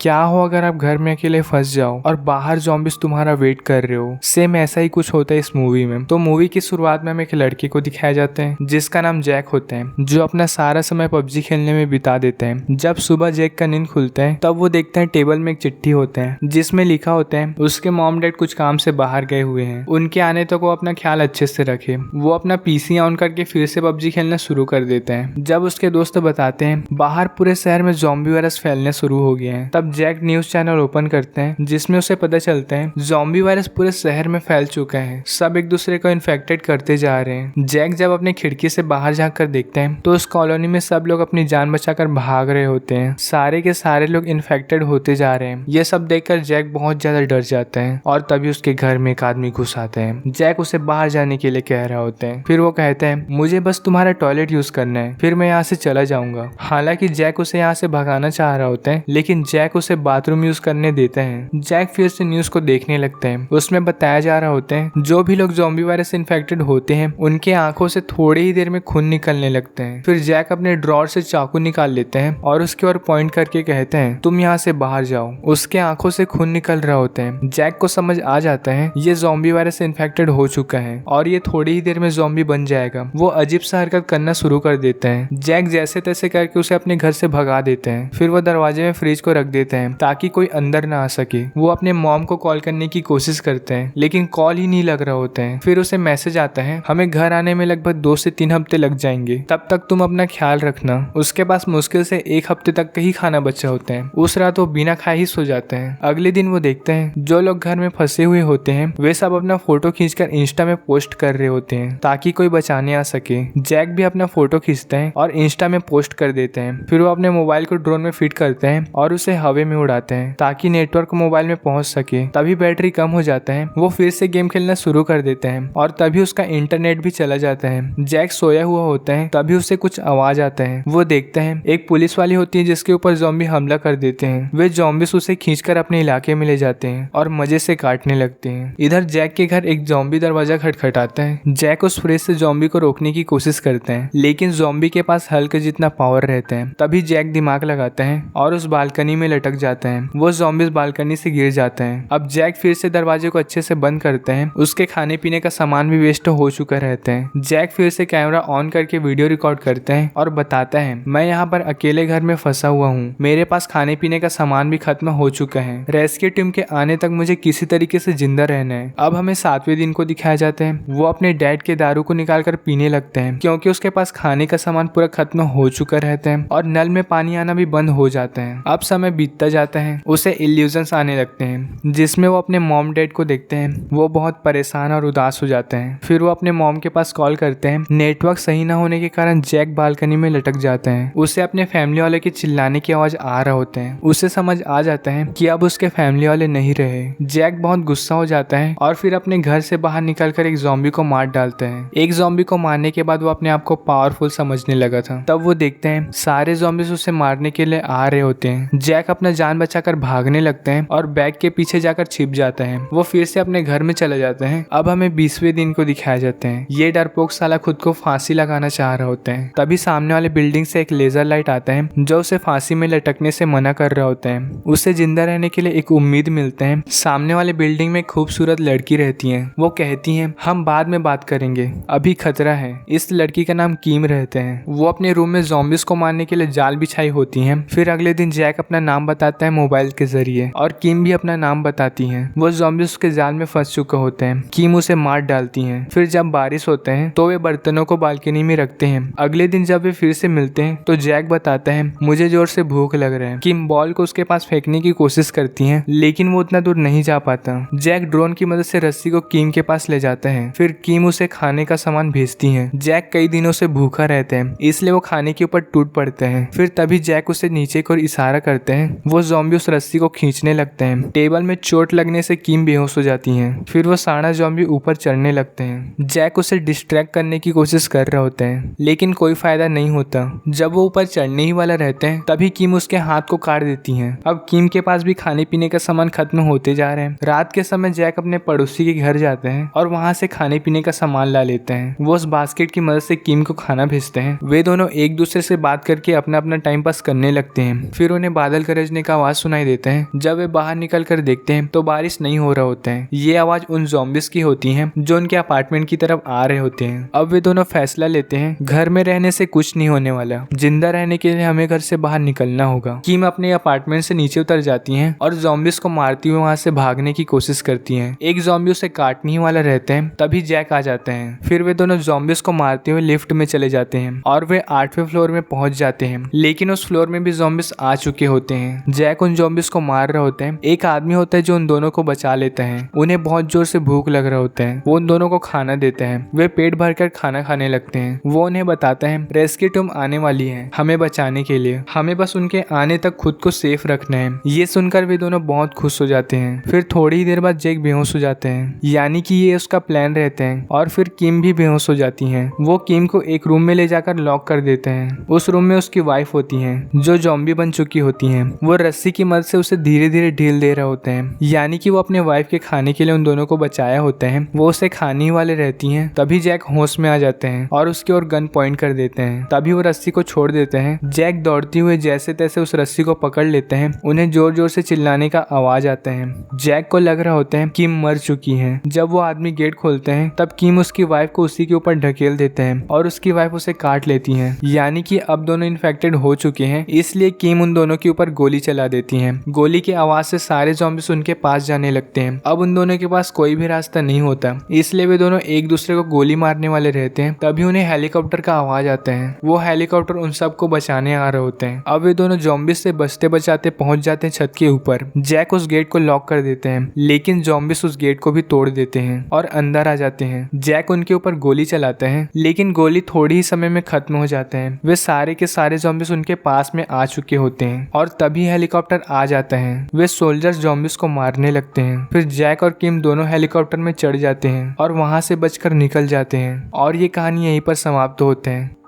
क्या हो अगर आप घर में अकेले फंस जाओ और बाहर ज़ॉम्बीज तुम्हारा वेट कर रहे हो। सेम ऐसा ही कुछ होता है इस मूवी में। तो मूवी की शुरुआत में हमें एक लड़के को दिखाया जाता है जिसका नाम जैक होता है, जो अपना सारा समय पबजी खेलने में बिता देता है। जब सुबह जैक का नींद खुलता है तब वो देखता है टेबल में एक चिट्ठी होता है जिसमें लिखा होता है उसके मॉम डैड कुछ काम से बाहर गए हुए हैं, उनके आने तक वो अपना ख्याल अच्छे से रखे। वो अपना पीसी ऑन करके फिर से पबजी खेलना शुरू कर देता है। जब उसके दोस्त बताते हैं बाहर पूरे शहर में ज़ॉम्बी वायरस फैलने शुरू हो गए हैं, तब जैक न्यूज चैनल ओपन करते हैं जिसमें उसे पता चलता है ज़ॉम्बी वायरस पूरे शहर में फैल चुका है, सब एक दूसरे को इन्फेक्टेड करते जा रहे हैं। जैक जब अपनी खिड़की से बाहर झांक कर देखते हैं तो उस कॉलोनी में सब लोग अपनी जान बचाकर भाग रहे होते हैं, सारे के सारे लोग इन्फेक्टेड होते जा रहे हैं। ये सब देखकर जैक बहुत ज्यादा डर जाता है और तभी उसके घर में एक आदमी घुस आता है। जैक उसे बाहर जाने के लिए कह रहा होता है, फिर वो कहता है मुझे बस तुम्हारा टॉयलेट यूज करना है, फिर मैं यहाँ से चला जाऊंगा। हालांकि जैक उसे यहाँ से भगाना चाह रहा होता है लेकिन जैक उसे बाथरूम यूज करने देता है। जैक फिर से न्यूज को देखने लगता है। उसमें बताया जा रहा होता है जो भी लोग ज़ॉम्बी वायरस से इन्फेक्टेड होते हैं उनके आंखों से थोड़ी ही देर में खून निकलने लगते हैं। फिर जैक अपने ड्रॉर से चाकू निकाल लेते हैं और उसके ओर पॉइंट करके कहते हैं तुम यहाँ से बाहर जाओ। उसके आंखों से खून निकल रहा होता है। जैक को समझ आ जाता है ये ज़ॉम्बी वायरस से इन्फेक्टेड हो चुका है और ये थोड़ी ही देर में ज़ॉम्बी बन जाएगा। वो अजीब सा हरकत करना शुरू कर देते हैं। जैक जैसे तैसे करके उसे अपने घर से भगा देते हैं। फिर वो दरवाजे में फ्रिज को रख देते हैं ताकि कोई अंदर ना आ सके। वो अपने मॉम को कॉल करने की कोशिश करते हैं लेकिन कॉल ही नहीं लग रहा होता है। फिर उसे मैसेज आता है हमें घर आने में लगभग 2 से 3 हफ्ते लग जाएंगे, तब तक तुम अपना ख्याल रखना। उसके पास मुश्किल से 1 हफ्ते तक का ही खाना बचा होता है। उस रात वो बिना खाए ही सो जाते हैं। अगले दिन वो देखते हैं जो लोग घर में फंसे हुए होते हैं वे सब अपना फोटो खींचकर इंस्टा में पोस्ट कर रहे होते हैं ताकि कोई बचाने आ सके। जैक भी अपना फोटो खींचते हैं और इंस्टा में पोस्ट कर देते हैं। फिर वो अपने मोबाइल को ड्रोन में फिट करते हैं और उसे हवा में उड़ाते हैं ताकि नेटवर्क मोबाइल में पहुंच सके। तभी बैटरी कम हो जाता है। वो फिर से गेम खेलना शुरू कर देते हैं और तभी उसका इंटरनेट भी चला जाता है। जैक सोया हुआ होता है तभी उसे कुछ आवाज आता है। वो देखता है एक पुलिस वाली होती है जिसके ऊपर ज़ॉम्बी हमला कर देते हैं। वे ज़ॉम्बीज उसे खींचकर अपने इलाके में ले जाते हैं और मजे से काटने लगते हैं। इधर जैक के घर एक ज़ॉम्बी दरवाजा खटखटाता है। जैक उस फ्रिज से ज़ॉम्बी को रोकने की कोशिश करते हैं लेकिन ज़ॉम्बी के पास हल्क जितना पावर रहता है। तभी जैक दिमाग लगाता है और उस बालकनी में लटक जाता है। वो ज़ॉम्बीज बालकनी से गिर जाते हैं। अब जैक फिर से दरवाजे को अच्छे से बंद करते हैं। उसके खाने पीने का सामान भी वेस्ट हो चुका रहता है। जैक फिर से कैमरा ऑन करके वीडियो रिकॉर्ड करते हैं और बताता है मैं यहाँ पर अकेले घर में फंसा हुआ हूँ, मेरे पास खाने पीने का सामान भी खत्म हो चुका है। रेस्क्यू टीम के आने तक मुझे किसी तरीके से जिंदा रहना है। अब हमें 7वें दिन को दिखाया जाता है। वो अपने डैड के दारू को निकाल कर पीने लगते हैं क्योंकि उसके पास खाने का सामान पूरा खत्म हो चुका रहता है और नल में पानी आना भी बंद हो जाता है। अब समय बीतता जाता है। उसे इल्यूजन्स आने लगते हैं जिसमें वो अपने मॉम डैड को देखते हैं। वो बहुत परेशान और उदास हो जाते हैं। फिर वो अपने मॉम के पास कॉल करते हैं। नेटवर्क सही ना होने के कारण जैक बालकनी में लटक जाते हैं। उसे अपने फैमिली वाले के चिल्लाने की आवाज आ रहा होते हैं। उसे समझ आ जाता है कि अब उसके फैमिली वाले नहीं रहे। जैक बहुत गुस्सा हो जाता है और फिर अपने घर से बाहर निकलकर एक ज़ॉम्बी को मार डालते हैं। एक ज़ॉम्बी को मारने के बाद वो अपने आप को पावरफुल समझने लगा था। तब वो देखते हैं सारे ज़ॉम्बीज उसे मारने के लिए आ रहे होते हैं। जैक अपना जान बचाकर भागने लगते हैं और बैग के पीछे जाकर छिप जाता है। वो फिर से अपने घर में चले जाते हैं। अब हमें 20वें दिन को दिखाया जाते हैं। ये डरपोक साला खुद को फांसी लगाना चाह रहा होता है। तभी सामने वाले बिल्डिंग से एक लेजर लाइट आता है जो उसे फांसी में लटकने से मना कर रहा होता है। उसे जिंदा रहने के लिए एक उम्मीद मिलता है। सामने वाले बिल्डिंग में खूबसूरत लड़की रहती है। वो कहती है हम बाद में बात करेंगे, अभी खतरा है। इस लड़की का नाम कीम रहते हैं। वो अपने रूम में ज़ॉम्बीज को मारने के लिए जाल बिछाई होती है। फिर अगले दिन जैक अपना नाम बताता है मोबाइल के जरिए और कीम भी अपना नाम बताती है। वो ज़ॉम्बीज के जाल में फंस चुके होते हैं। कीम उसे मार डालती हैं। फिर जब बारिश होते हैं तो वे बर्तनों को बालकनी में रखते हैं। अगले दिन जब वे फिर से मिलते हैं तो जैक बताता है मुझे जोर से भूख लग रहा है। कीम बॉल को उसके पास फेंकने की कोशिश करती है लेकिन वो उतना दूर नहीं जा पाता। जैक ड्रोन की मदद से रस्सी को कीम के पास ले जाता है। फिर कीम उसे खाने का सामान भेजती है। जैक कई दिनों से भूखा रहता है इसलिए वो खाने के ऊपर टूट पड़ते हैं। फिर तभी जैक उसे नीचे की ओर इशारा करते हैं। वो ज़ॉम्बी उस रस्सी को खींचने लगते हैं। टेबल में चोट लगने से कीम बेहोश हो जाती है। फिर वो सारा ज़ॉम्बी ऊपर चढ़ने लगते हैं। जैक उसे डिस्ट्रैक्ट करने की कोशिश कर रहे होते हैं लेकिन कोई फायदा नहीं होता। जब वो ऊपर चढ़ने ही वाला रहते हैं तभी कीम उसके हाथ को काट देती है। अब कीम के पास भी खाने पीने का सामान खत्म होते जा रहे हैं। रात के समय जैक अपने पड़ोसी के घर जाते हैं और वहाँ से खाने पीने का सामान ला लेते हैं। वो उस बास्केट की मदद से कीम को खाना भेजते हैं। वे दोनों एक दूसरे से बात करके अपना अपना टाइम पास करने लगते हैं। फिर उन्हें बादल गरजने बजने का आवाज सुनाई देते हैं। जब वे बाहर निकल कर देखते हैं तो बारिश नहीं हो रहा होता है। ये आवाज उन ज़ॉम्बिस की होती है जो उनके अपार्टमेंट की तरफ आ रहे होते हैं। अब वे दोनों फैसला लेते हैं घर में रहने से कुछ नहीं होने वाला, जिंदा रहने के लिए हमें घर से बाहर निकलना होगा। किम अपने अपार्टमेंट से नीचे उतर जाती हैं और ज़ॉम्बिस को मारती हुए वहां से भागने की कोशिश करती हैं। एक ज़ॉम्बी उसे काटने ही वाला रहते हैं, तभी जैक आ जाते हैं। फिर वे दोनों ज़ॉम्बिस को मारते हुए लिफ्ट में चले जाते हैं और वे 8वें फ्लोर में पहुंच जाते हैं। लेकिन उस फ्लोर में भी ज़ॉम्बिस आ चुके होते हैं। जैक उन ज़ॉम्बिस को मार रहे होते हैं। एक आदमी होता है जो उन दोनों को बचा लेता है। उन्हें बहुत जोर से भूख लग रहा होता है। वो उन दोनों को खाना देते हैं। वे पेट भरकर खाना खाने लगते हैं। वो उन्हें बताता है रेस्क्यू टीम आने वाली है हमें बचाने के लिए, हमें बस उनके आने तक खुद को सेफ रखना है। ये सुनकर वे दोनों बहुत खुश हो जाते हैं। फिर थोड़ी ही देर बाद जैक बेहोश हो जाते हैं, यानी कि ये उसका प्लान रहते हैं। और फिर किम भी बेहोश हो जाती हैं। वो किम को एक रूम में ले जाकर लॉक कर देते हैं। उस रूम में उसकी वाइफ होती है जो ज़ॉम्बी बन चुकी होती हैं। वो रस्सी की मदद से उसे धीरे धीरे ढील दे रहे होते हैं, यानी कि वो अपने वाइफ के खाने के लिए उन दोनों को बचाया होता है। वो उसे खाने ही वाले रहती हैं। तभी जैक होश में आ जाते हैं और उसकी ओर गन पॉइंट कर देते हैं। तभी वो रस्सी को छोड़ देते हैं। जैक दौड़ते हुए जैसे तैसे उस रस्सी को पकड़ लेते हैं। उन्हें जोर जोर से चिल्लाने का आवाज आता है। जैक को लग रहा होता है किम मर चुकी है। जब वो आदमी गेट खोलते हैं तब किम उसकी वाइफ को उसी के ऊपर ढकेल देते हैं और उसकी वाइफ उसे काट लेती है, यानी कि अब दोनों इन्फेक्टेड हो चुके हैं। इसलिए किम उन दोनों के ऊपर गोली चला देती है। गोली की आवाज से सारे ज़ॉम्बिस उनके पास जाने लगते हैं। अब उन दोनों के पास कोई भी रास्ता नहीं होता, इसलिए वे दोनों एक दूसरे को गोली मारने वाले रहते हैं। तभी उन्हें हेलीकॉप्टर का आवाज आता है। वो हेलीकॉप्टर उन सबको बचाने आ रहे होते हैं। अब वे दोनों ज़ॉम्बिस से बचते बचाते पहुंच जाते हैं छत के ऊपर। जैक उस गेट को लॉक कर देते हैं, लेकिन ज़ॉम्बिस उस गेट को भी तोड़ देते हैं और अंदर आ जाते हैं। जैक उनके ऊपर गोली चलाते हैं, लेकिन गोली थोड़ी ही समय में खत्म हो जाते हैं। वे सारे के सारे ज़ॉम्बिस उनके पास में आ चुके होते हैं और तभी हेलीकॉप्टर आ जाता है। वे सोल्जर्स ज़ॉम्बिस को मारने लगते हैं। फिर जैक और किम दोनों हेलीकॉप्टर में चढ़ जाते हैं और वहां से बचकर निकल जाते हैं। और ये कहानी यहीं पर समाप्त होते हैं।